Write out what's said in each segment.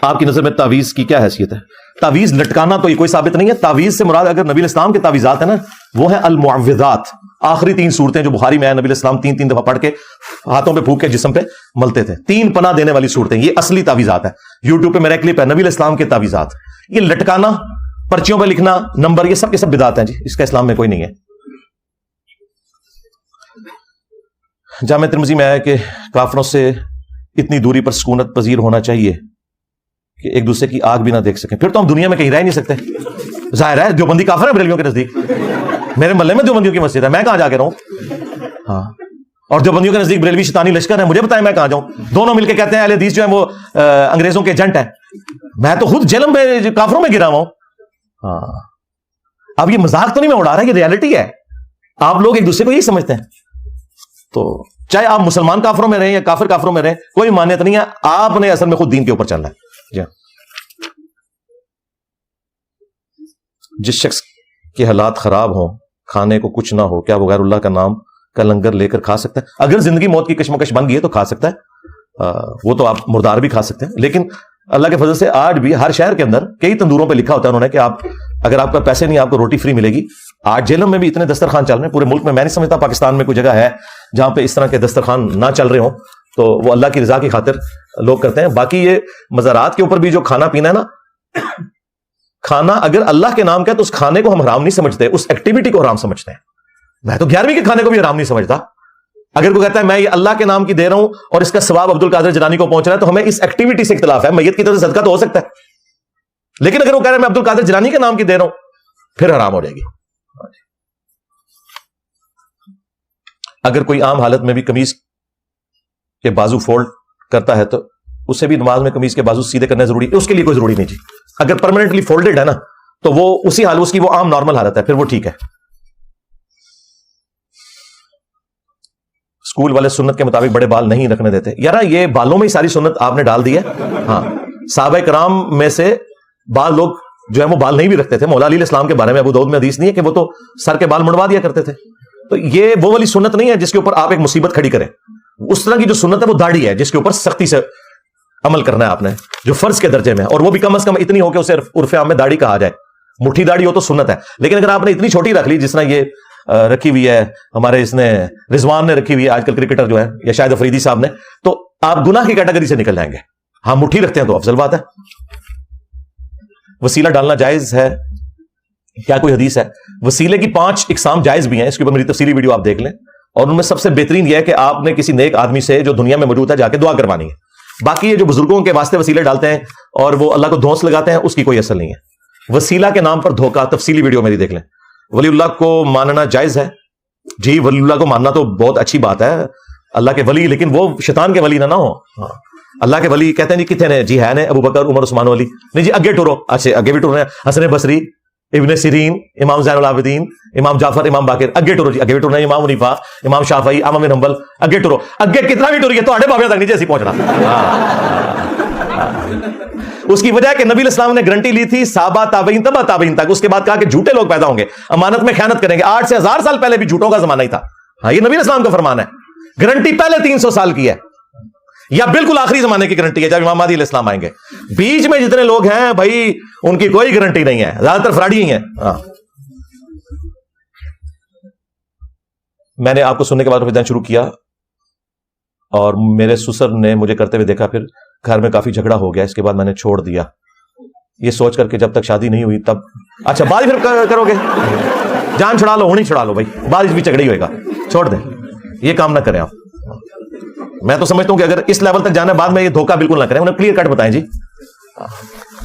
آپ کی نظر میں تعویذ کی کیا حیثیت ہے؟ تعویذ لٹکانا تو یہ کوئی ثابت نہیں ہے. تعویذ سے مراد اگر نبی الاسلام کے تعویذات ہیں نا وہ ہیں المعوذات. آخری 3 صورتیں جو بخاری میں ہیں نبی الاسلام 3 دفعہ پڑھ کے ہاتھوں پہ پھونک کے جسم پہ ملتے تھے. 3 پناہ دینے والی صورتیں, یہ اصلی تعویذات ہیں. یوٹیوب پہ میرا کلپ ہے نبی الاسلام کے تعویذات. یہ لٹکانا, پرچیوں پہ لکھنا نمبر, یہ سب کے سب بدعت ہیں جی, اس کا اسلام میں کوئی نہیں ہے. جامع ترمذی میں ہے کہ کافروں سے اتنی دوری پر سکونت پذیر ہونا چاہیے کہ ایک دوسرے کی آگ بھی نہ دیکھ سکیں. پھر تو ہم دنیا میں کہیں رہ نہیں سکتے. ظاہر ہے دیوبندی کافر ہے بریلویوں کے نزدیک. میرے محلے میں دیوبندیوں کی مسجد ہے, میں کہاں جا کے رہوں؟ ہاں, اور دیوبندیوں کے نزدیک بریلوی شیطانی لشکر ہے, مجھے بتائیں میں کہاں جاؤں؟ دونوں مل کے کہتے ہیں اہل حدیث جو ہے وہ انگریزوں کے ایجنٹ ہیں. میں تو خود جہنم میں کافروں میں گرا ہوا ہوں. ہاں, اب یہ مذاق تو نہیں میں اڑا رہا, یہ ریالٹی ہے. آپ لوگ ایک دوسرے کو یہی سمجھتے ہیں. تو چاہے آپ مسلمان کافروں میں رہیں یا کافر کافروں میں رہیں, کوئی مانیت نہیں ہے. آپ نے اصل میں خود دین کے اوپر چلنا ہے. جی ہاں. جس شخص کے حالات خراب ہوں, کھانے کو کچھ نہ ہو, کیا وہ غیر اللہ کا نام کا لنگر لے کر کھا سکتا ہے؟ اگر زندگی موت کی کشمکش بن گئی ہے تو کھا سکتا ہے. وہ تو آپ مردار بھی کھا سکتے ہیں. لیکن اللہ کے فضل سے آج بھی ہر شہر کے اندر کئی تندوروں پہ لکھا ہوتا ہے انہوں نے کہ آپ اگر آپ کا پیسے نہیں, آپ کو روٹی فری ملے گی. آج جیلوں میں بھی اتنے دسترخوان چل رہے ہیں پورے ملک میں. میں نہیں سمجھتا پاکستان میں کوئی جگہ ہے جہاں پہ اس طرح کے دسترخوان نہ چل رہے ہوں. تو وہ اللہ کی رضا کی خاطر لوگ کرتے ہیں. باقی یہ مزارات کے اوپر بھی جو کھانا پینا ہے نا, کھانا اگر اللہ کے نام کا ہے تو اس کھانے کو ہم حرام نہیں سمجھتے, اس ایکٹیویٹی کو حرام سمجھتے ہیں. میں تو 11ویں کے کھانے کو بھی حرام نہیں سمجھتا. اگر کوئی کہتا ہے میں یہ اللہ کے نام کی دے رہا ہوں اور اس کا ثواب عبد القادر جیلانی کو پہنچ رہا ہے تو ہمیں اس ایکٹیویٹی سے اختلاف ہے. میت کی طرف سے صدقہ تو ہو سکتا ہے, لیکن اگر وہ کہہ رہا ہے میں عبد القادر جیلانی کے نام کی دے رہا ہوں پھر حرام ہو جائے گی. اگر کوئی عام حالت میں بھی قمیض کے بازو فولڈ کرتا ہے تو اسے بھی نماز میں قمیض کے بازو سیدھے کرنا ضروری ہے؟ اس کے لیے کوئی ضروری نہیں جی. اگر پرماننٹلی فولڈڈ ہے نا تو وہ اسی حال, اس کی وہ عام نارمل حالت ہے, پھر وہ ٹھیک ہے. اسکول والے سنت کے مطابق بڑے بال نہیں رکھنے دیتے. یار یہ بالوں میں ہی ساری سنت آپ نے ڈال دی ہے. ہاں, صحابہ کرام میں سے بعض لوگ جو ہے وہ بال نہیں بھی رکھتے تھے. مولا علی علیہ السلام کے بارے میں ابو داؤد میں حدیث نہیں ہے کہ وہ تو سر کے بال منڈوا دیا کرتے تھے. تو یہ وہ والی سنت نہیں ہے جس کے اوپر آپ ایک مصیبت کھڑی کریں. اس طرح کی جو سنت ہے وہ داڑھی ہے جس کے اوپر سختی سے عمل کرنا ہے آپ نے, جو فرض کے درجے میں, اور وہ بھی کم از کم اتنی ہو کہ اسے عرف عام میں داڑھی کہا جائے. مٹھی داڑھی ہو تو سنت ہے, لیکن اگر آپ نے اتنی چھوٹی رکھ لی جس طرح یہ رکھی ہوئی ہے ہمارے اس نے رضوان نے رکھی ہوئی ہے آج کل کرکٹر جو ہے, یا شاید افریدی صاحب نے, تو آپ گناہ کی کیٹیگری سے نکل جائیں گے. ہاں مٹھی رکھتے ہیں تو افضل بات ہے. وسیلہ ڈالنا جائز ہے کیا کوئی حدیث ہے؟ وسیلے کی 5 اقسام جائز بھی ہیں, اس کے اوپر میری تفصیلی ویڈیو آپ دیکھ لیں. اور ان میں سب سے بہترین یہ ہے کہ آپ نے کسی نیک آدمی سے جو دنیا میں موجود ہے جا کے دعا کروانی ہے. باقی یہ جو بزرگوں کے واسطے وسیلے ڈالتے ہیں اور وہ اللہ کو دھونس لگاتے ہیں, اس کی کوئی اصل نہیں ہے. وسیلہ کے نام پر دھوکہ, تفصیلی ویڈیو میری دیکھ لیں. ولی اللہ کو ماننا جائز ہے جی, ولی اللہ کو ماننا تو بہت اچھی بات ہے, اللہ کے ولی, لیکن وہ شیطان کے ولی نہ ہو. ہاں, اللہ کے ولی کہتے ہیں جی کتنے نے, جی ہے نے ابو بکر عمر عثمان ولی, نہیں جی اگے ٹورو. اچھا اگے بھی ٹور رہے ہیں, حسن بصری, ابن سیرین, امام زین العابدین, امام جعفر, امام باقر, اگے ٹورو جی, اگے بھی ٹور رہے ہیں, امام حنیفہ, امام شافعی, احمد بن حنبل, اگے ٹورو. اگے کتنا بھی ٹوریے تو آڑے بابے تک نہیں جیسی پہنچنا. اس کی وجہ ہے کہ نبی علیہ السلام نے گارنٹی لی تھی صحابہ تابعین تبع تابعین تک. اس کے بعد کہا کہ جھوٹے لوگ پیدا ہوں گے, امانت میں خیانت کریں گے. 8 سے 1000 سال پہلے بھی جھوٹوں کا زمانہ ہی تھا. ہاں, یہ نبی علیہ السلام کا فرمان ہے. گارنٹی پہلے 300 سال کی ہے, یا بالکل آخری زمانے کی گارنٹی ہے جب امام مہدی علیہ السلام آئیں گے. بیچ میں جتنے لوگ ہیں بھائی ان کی کوئی گارنٹی نہیں ہے, زیادہ تر فراڈی ہی ہیں. ہاں, میں نے آپ کو سننے کے بعد رفیدان شروع کیا اور میرے سسر نے مجھے کرتے ہوئے دیکھا, پھر گھر میں کافی جھگڑا ہو گیا. اس کے بعد میں نے چھوڑ دیا, یہ سوچ کر کہ جب تک شادی نہیں ہوئی تب. اچھا بعد پھر کرو گے, جان چھڑا لو, ہونی چھڑا لو بھائی, بعد بھی جھگڑا ہی ہوئے گا, چھوڑ دیں, یہ کام نہ کریں آپ. میں تو سمجھتا ہوں کہ اگر اس لیول تک جانا ہے بعد میں یہ دھوکہ بالکل نہ کریں, انہیں کلیئر کٹ بتائیں. جی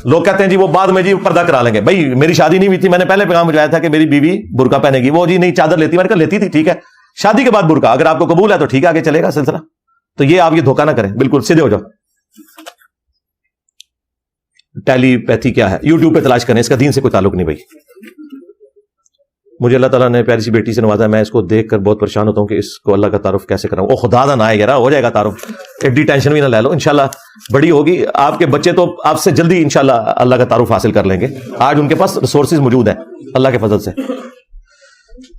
لوگ کہتے ہیں جی وہ بعد میں جی پردہ کرا لیں گے. بھائی میری شادی نہیں ہوئی تھی, میں نے پہلے پیغام بھجوایا تھا کہ میری بیوی برقع پہنے گی, وہ جی نہیں چادر لیتی, میں نے کہا لیتی تھی ٹھیک ہے, شادی کے بعد برقع, اگر آپ کو قبول ہے تو ٹھیک ہے آگے چلے گا سلسلہ. تو یہ آپ یہ دھوکہ نہ کریں, بالکل سیدھے ہو جاؤ. ٹیلی پیتھی کیا ہے, یوٹیوب پہ تلاش کریں, اس کا دین سے کوئی تعلق نہیں. بھائی مجھے اللہ تعالیٰ نے پیاری سی بیٹی سے نوازا, میں اس کو دیکھ کر بہت پریشان ہوتا ہوں کہ اس کو اللہ کا تعارف کیسے کراؤں. وہ خدا نہ آئے یار, ہو جائے گا تعارف, ایڈی ٹینشن بھی نہ لے لو, انشاءاللہ بڑی ہوگی. آپ کے بچے تو آپ سے جلدی انشاءاللہ اللہ کا تعارف حاصل کر لیں گے. آج ان کے پاس ریسورسز موجود ہیں اللہ کے فضل سے.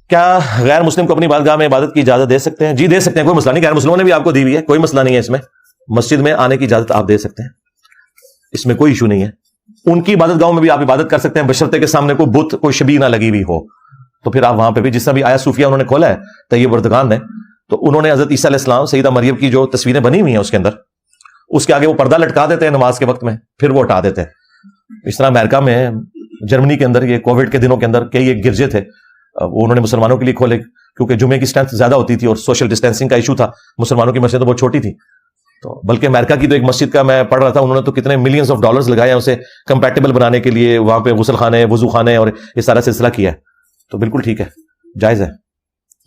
کیا غیر مسلم کو اپنی بارگاہ میں عبادت کی اجازت دے سکتے ہیں؟ جی دے سکتے ہیں, کوئی مسئلہ نہیں. غیر مسلموں نے بھی آپ کو دی ہوئی ہے, کوئی مسئلہ نہیں ہے اس میں. مسجد میں آنے کی اجازت آپ دے سکتے ہیں, اس میں کوئی ایشو نہیں ہے. ان کی عبادت گاہوں میں بھی آپ عبادت کر سکتے ہیں, بشرطے کے سامنے کوئی بت, کوئی شبیہ نہ لگی ہوئی ہو. تو پھر آپ وہاں پہ بھی, جس طرح بھی آیا صوفیہ انہوں نے کھولا ہے طیب اردگان نے, تو انہوں نے حضرت عیسیٰ علیہ السلام, سیدہ مریم کی جو تصویریں بنی ہوئی ہیں اس کے اندر, اس کے آگے وہ پردہ لٹکا دیتے ہیں نماز کے وقت میں, پھر وہ ہٹا دیتے ہیں. اس طرح امریکہ میں, جرمنی کے اندر, یہ کووڈ کے دنوں کے اندر کئی ایک گرجے تھے, وہ انہوں نے مسلمانوں کے لیے کھولے, کیونکہ جمعے کی اسٹرینتھ زیادہ ہوتی تھی اور سوشل ڈسٹینسنگ کا ایشو تھا. مسلمانوں کی مسجد تو بہت چھوٹی تھی, تو بلکہ امریکہ کی تو ایک مسجد کا میں پڑھ رہا تھا, انہوں نے تو کتنے ملینز آف ڈالرز لگائے ہیں اسے کمپیٹیبل بنانے کے لیے, وہاں پہ غسل خانے, وضو خانے اور یہ سارا سلسلہ کیا ہے. تو بالکل ٹھیک ہے, جائز ہے.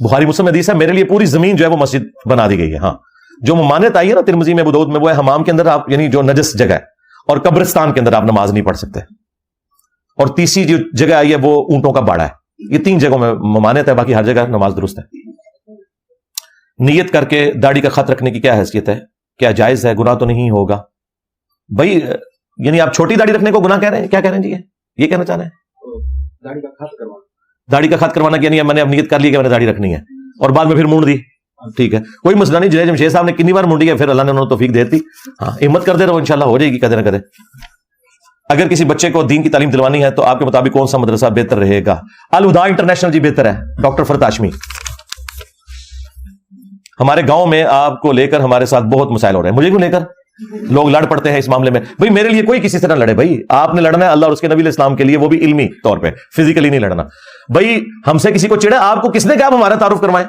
بخاری مسلم حدیث ہے, میرے لیے پوری زمین جو ہے وہ مسجد بنا دی گئی ہے. ہاں, جو ممانعت آئی ہے نا ترمذی میں, ابو داؤد میں, وہ ہے حمام کے اندر آپ, یعنی جو نجس جگہ ہے, اور قبرستان کے اندر آپ نماز نہیں پڑھ سکتے. اور تیسری جو جگہ آئی ہے وہ اونٹوں کا باڑا ہے. یہ 3 جگہوں میں ممانعت ہے, باقی ہر جگہ نماز درست ہے. نیت کر کے داڑھی کا خط رکھنے کی کیا حیثیت ہے, کیا جائز ہے, گناہ تو نہیں ہوگا بھائی؟ یعنی آپ چھوٹی داڑھی رکھنے کو گناہ کہہ رہے ہیں, کیا کہہ رہے ہیں جی, یہ کہنا چاہ رہے ہیں داڑھی کا خط کروانا, یعنی میں نے اب نیت کر لی کہ میں نے داڑھی رکھنی ہے اور بعد میں پھر مونڈ دی, ٹھیک ہے, کوئی مسئلہ نہیں. جنید جمشید صاحب نے کتنی بار مونڈی ہے, پھر اللہ نے انہوں نے توفیق دے دی. ہاں, ہمت کرتے رہو, انشاءاللہ ہو جائے گی کدے نہ کدے. اگر کسی بچے کو دین کی تعلیم دلوانی ہے تو آپ کے مطابق کون سا مدرسہ بہتر رہے گا؟ الہدا انٹرنیشنل جی بہتر ہے, ڈاکٹر فرد ہاشمی. ہمارے گاؤں میں آپ کو لے کر ہمارے ساتھ بہت مسائل ہو رہے ہیں, مجھے کیوں لے کر لوگ لڑ پڑتے ہیں اس معاملے میں. بھائی میرے لیے کوئی کسی سے نہ لڑے, بھائی آپ نے لڑنا ہے اللہ اور اس کے نبی علیہ السلام کے لیے, وہ بھی علمی طور پہ, فزیکلی نہیں لڑنا. بھائی ہم سے کسی کو چڑھے, آپ کو کس نے کہا آپ ہمارا تعارف کروائیں؟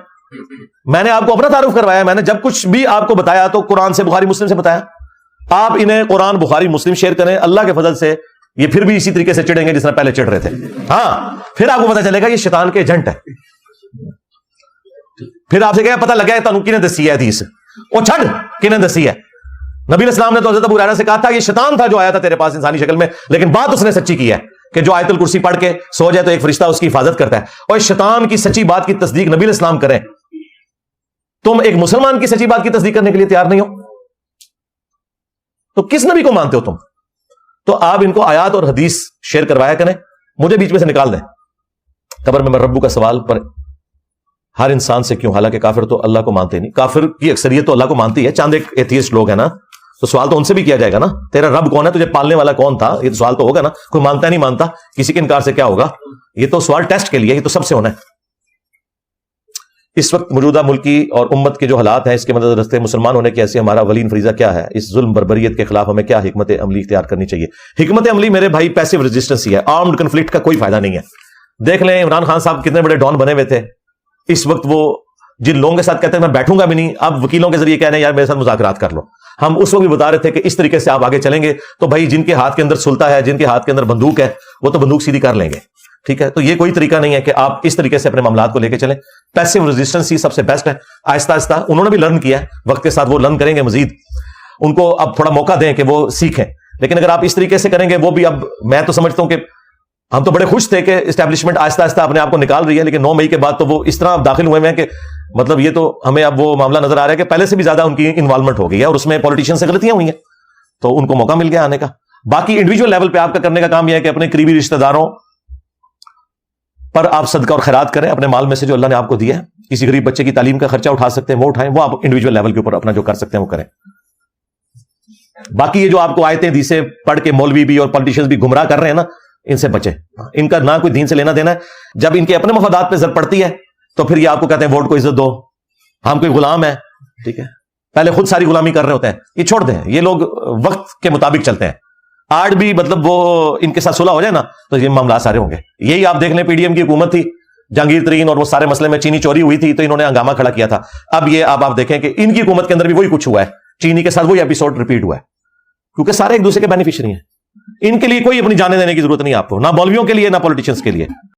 میں نے آپ کو اپنا تعارف کروایا. میں نے جب کچھ بھی آپ کو بتایا تو قرآن سے, بخاری مسلم سے بتایا. آپ انہیں قرآن بخاری مسلم شیئر کریں, اللہ کے فضل سے یہ پھر بھی اسی طریقے سے چڑھیں گے جس طرح پہلے چڑھ رہے تھے. ہاں, پھر آپ کو پتا چلے گا یہ شیطان کے ایجنٹ ہے. پھر آپ سے کیا پتا لگا ہے تانوں کنے دسی ہے حدیث, وہ چھڑ کنے دسی ہے. نبی علیہ السلام نے تو حضرت ابو ہریرہ سے کہا تھا یہ شیطان تھا جو آیا تھا تیرے پاس انسانی شکل میں, لیکن بات اس نے سچی کی ہے کہ جو آیت الکرسی پڑھ کے سو جائے تو ایک فرشتہ اس کی حفاظت کرتا ہے. اور شیطان کی سچی بات کی تصدیق نبی علیہ السلام کریں, تم ایک مسلمان کی سچی بات کی تصدیق کرنے کے لیے تیار نہیں ہو تو کس نبی کو مانتے ہو تم؟ تو آپ ان کو آیات اور حدیث شیئر کروایا کریں, مجھے بیچ میں سے نکال دیں. قبر میں ربو کا سوال پر ہر انسان سے کیوں, حالانکہ کافر تو اللہ کو مانتے نہیں. کافر کی اکثریت تو اللہ کو مانتی ہے, چاند ایک ایتھیسٹ لوگ ہیں نا, تو سوال تو ان سے بھی کیا جائے گا نا, تیرا رب کون ہے, تجھے پالنے والا کون تھا, یہ تو سوال تو ہوگا نا. کوئی مانتا نہیں مانتا, کسی کے انکار سے کیا ہوگا, یہ تو سوال ٹیسٹ کے لیے, یہ تو سب سے ہونا ہے. اس وقت موجودہ ملکی اور امت کے جو حالات ہیں, اس کے مدد رستے مسلمان ہونے کی ایسے ہمارا ولین فریضہ کیا ہے؟ اس ظلم بربریت کے خلاف ہمیں کیا حکمت عملی اختیار کرنی چاہیے؟ حکمت عملی میرے بھائی پیسیو ریزسٹنس ہی ہے, آرمڈ کنفلکٹ کا کوئی فائدہ نہیں ہے. دیکھ لیں عمران خان صاحب کتنے بڑے ڈان بنے ہوئے تھے, اس وقت وہ جن لوگوں کے ساتھ کہتے ہیں میں بیٹھوں گا بھی نہیں, اب وکیلوں کے ذریعے کہہ رہے ہیں یار میرے ساتھ مذاکرات کر لو. ہم اس وقت بھی بتا رہے تھے کہ اس طریقے سے آپ آگے چلیں گے تو بھائی جن کے ہاتھ کے اندر سلطہ ہے, جن کے ہاتھ کے اندر بندوق ہے, وہ تو بندوق سیدھی کر لیں گے, ٹھیک ہے. تو یہ کوئی طریقہ نہیں ہے کہ آپ اس طریقے سے اپنے معاملات کو لے کے چلیں. پیسیو ریزسٹنس ہی سب سے بیسٹ ہے. آہستہ آہستہ انہوں نے بھی لرن کیا ہے, وقت کے ساتھ وہ لرن کریں گے مزید. ان کو اب تھوڑا موقع دیں کہ وہ سیکھیں, لیکن اگر آپ اس طریقے سے کریں گے وہ بھی, اب میں تو سمجھتا ہوں کہ ہم تو بڑے خوش تھے کہ اسٹیبلشمنٹ آہستہ آہستہ اپنے آپ کو نکال رہی ہے, لیکن 9 مئی کے بعد تو وہ اس طرح داخل ہوئے ہیں کہ مطلب یہ تو ہمیں اب وہ معاملہ نظر آ رہا ہے کہ پہلے سے بھی زیادہ ان کی انوالومنٹ ہو گئی ہے, اور اس میں پولیٹیشین سے غلطیاں ہوئی ہیں, تو ان کو موقع مل گیا آنے کا. باقی انڈیویجول لیول پہ آپ کا کرنے کا کام یہ ہے کہ اپنے قریبی رشتہ داروں پر آپ صدقہ اور خیرات کریں, اپنے مال میں سے جو اللہ نے آپ کو دیا ہے. کسی غریب بچے کی تعلیم کا خرچہ اٹھا سکتے ہیں وہ اٹھائیں, وہ آپ انڈیویجول لیول کے اوپر اپنا جو کر سکتے ہیں وہ کریں. باقی یہ جو آپ کو آیتیں حدیثیں پڑھ کے مولوی بھی اور پولیٹیشینز بھی گمراہ کر رہے ہیں نا, ان سے بچیں. ان کا نہ کوئی دین سے لینا دینا ہے. جب ان کے اپنے مفادات پہ ضرورت پڑتی ہے تو پھر یہ آپ کو کہتے ہیں ووٹ کو عزت دو, ہم کوئی غلام ہیں, ٹھیک ہے, پہلے خود ساری غلامی کر رہے ہوتے ہیں. یہ چھوڑ دیں, یہ لوگ وقت کے مطابق چلتے ہیں. آج بھی مطلب وہ ان کے ساتھ صلح ہو جائے نا تو یہ معاملات سارے ہوں گے. یہی آپ دیکھ لیں پی ڈی ایم کی حکومت تھی, جہانگیر ترین, اور وہ سارے مسئلے میں چینی چوری ہوئی تھی تو انہوں نے ہنگامہ کھڑا کیا تھا. اب یہ آپ دیکھیں کہ ان کی حکومت کے اندر بھی وہی کچھ ہوا ہے, چینی کے ساتھ وہی ایپیسوڈ ریپیٹ ہوا ہے, کیونکہ سارے ایک دوسرے کے بینیفیشری ہیں. ان کے لیے کوئی اپنی جانیں دینے کی ضرورت نہیں آپ کو, نہ مولویوں کے لیے نہ پولیٹیشینز کے لیے.